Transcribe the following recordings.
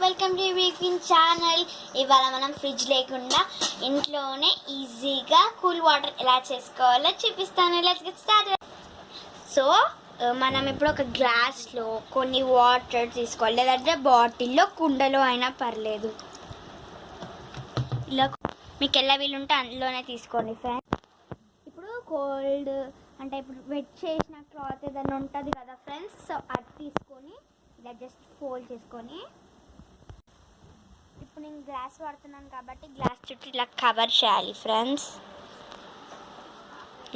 Welcome to వీక్విన్ channel. ఇవాళ మనం fridge లేకుండా ఇంట్లోనే ఈజీగా కూల్ వాటర్ ఎలా చేసుకోవాలో చూపిస్తాను. Let's get started. సో మనం ఇప్పుడు ఒక గ్లాస్లో కొన్ని వాటర్ తీసుకోవాలి, లేదంటే బాటిల్లో కుండలో అయినా పర్లేదు. ఇలా మీకు ఎలా వీలుంటే అందులోనే తీసుకోండి ఫ్రెండ్స్. ఇప్పుడు కోల్డ్ అంటే ఇప్పుడు వెట్ చేసిన క్లాత్ ఏదైనా ఉంటుంది కదా ఫ్రెండ్స్, సో అది తీసుకొని ఇలా జస్ట్ ఫోల్డ్ చేసుకొని, ఇప్పుడు నేను గ్లాస్ వాడుతున్నాను కాబట్టి గ్లాస్ చుట్టూ ఇలా కవర్ చేయాలి ఫ్రెండ్స్,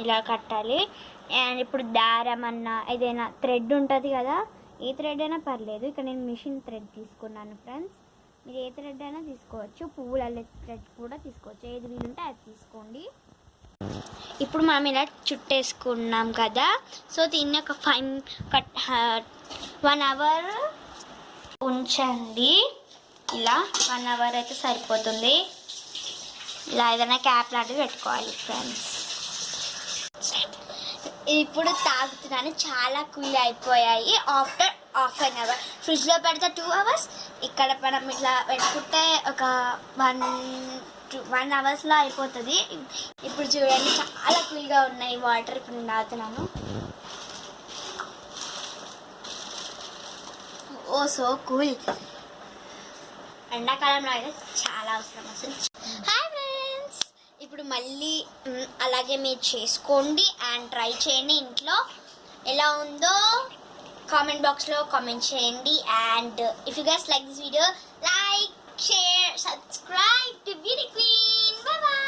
ఇలా కట్టాలి. అండ్ ఇప్పుడు దారం అన్న ఏదైనా థ్రెడ్ ఉంటుంది కదా, ఏ థ్రెడ్ అయినా పర్లేదు. ఇక్కడ నేను మిషన్ థ్రెడ్ తీసుకున్నాను ఫ్రెండ్స్, మీరు ఏ థ్రెడ్ అయినా తీసుకోవచ్చు, పువ్వుల థ్రెడ్ కూడా తీసుకోవచ్చు, ఏది వీలుంటే అది తీసుకోండి. ఇప్పుడు మనం ఇలా చుట్టేసుకున్నాం కదా, సో దీన్ని ఒక 1 అవర్ ఉంచండి. ఇలా 1 అవర్ అయితే సరిపోతుంది. ఇలా ఏదైనా క్యాప్ లాంటివి పెట్టుకోవాలి ఫ్రెండ్స్. ఇప్పుడు తాగుతున్నాను, చాలా కూల్ అయిపోయాయి. ఆఫ్టర్ హాఫ్ అన్ అవర్ ఫ్రిడ్జ్లో పెడితే 2 అవర్స్, ఇక్కడ మనం ఇట్లా పెట్టుకుంటే ఒక 1 అవర్స్లో అయిపోతుంది. ఇప్పుడు చూడండి చాలా కూల్గా ఉన్నాయి వాటర్. ఇప్పుడు నేను తాగుతున్నాను. ఓ సో కూల్. ఎండాకాలంలో అయితే చాలా అవసరం అసలు. హాయ్ ఫ్రెండ్స్, ఇప్పుడు మళ్ళీ అలాగే మీరు చేసుకోండి అండ్ ట్రై చేయండి. ఇంట్లో ఎలా ఉందో కామెంట్ బాక్స్లో కామెంట్ చేయండి. And if you guys like this video, like, share, subscribe to Beauty Queen. Bye bye.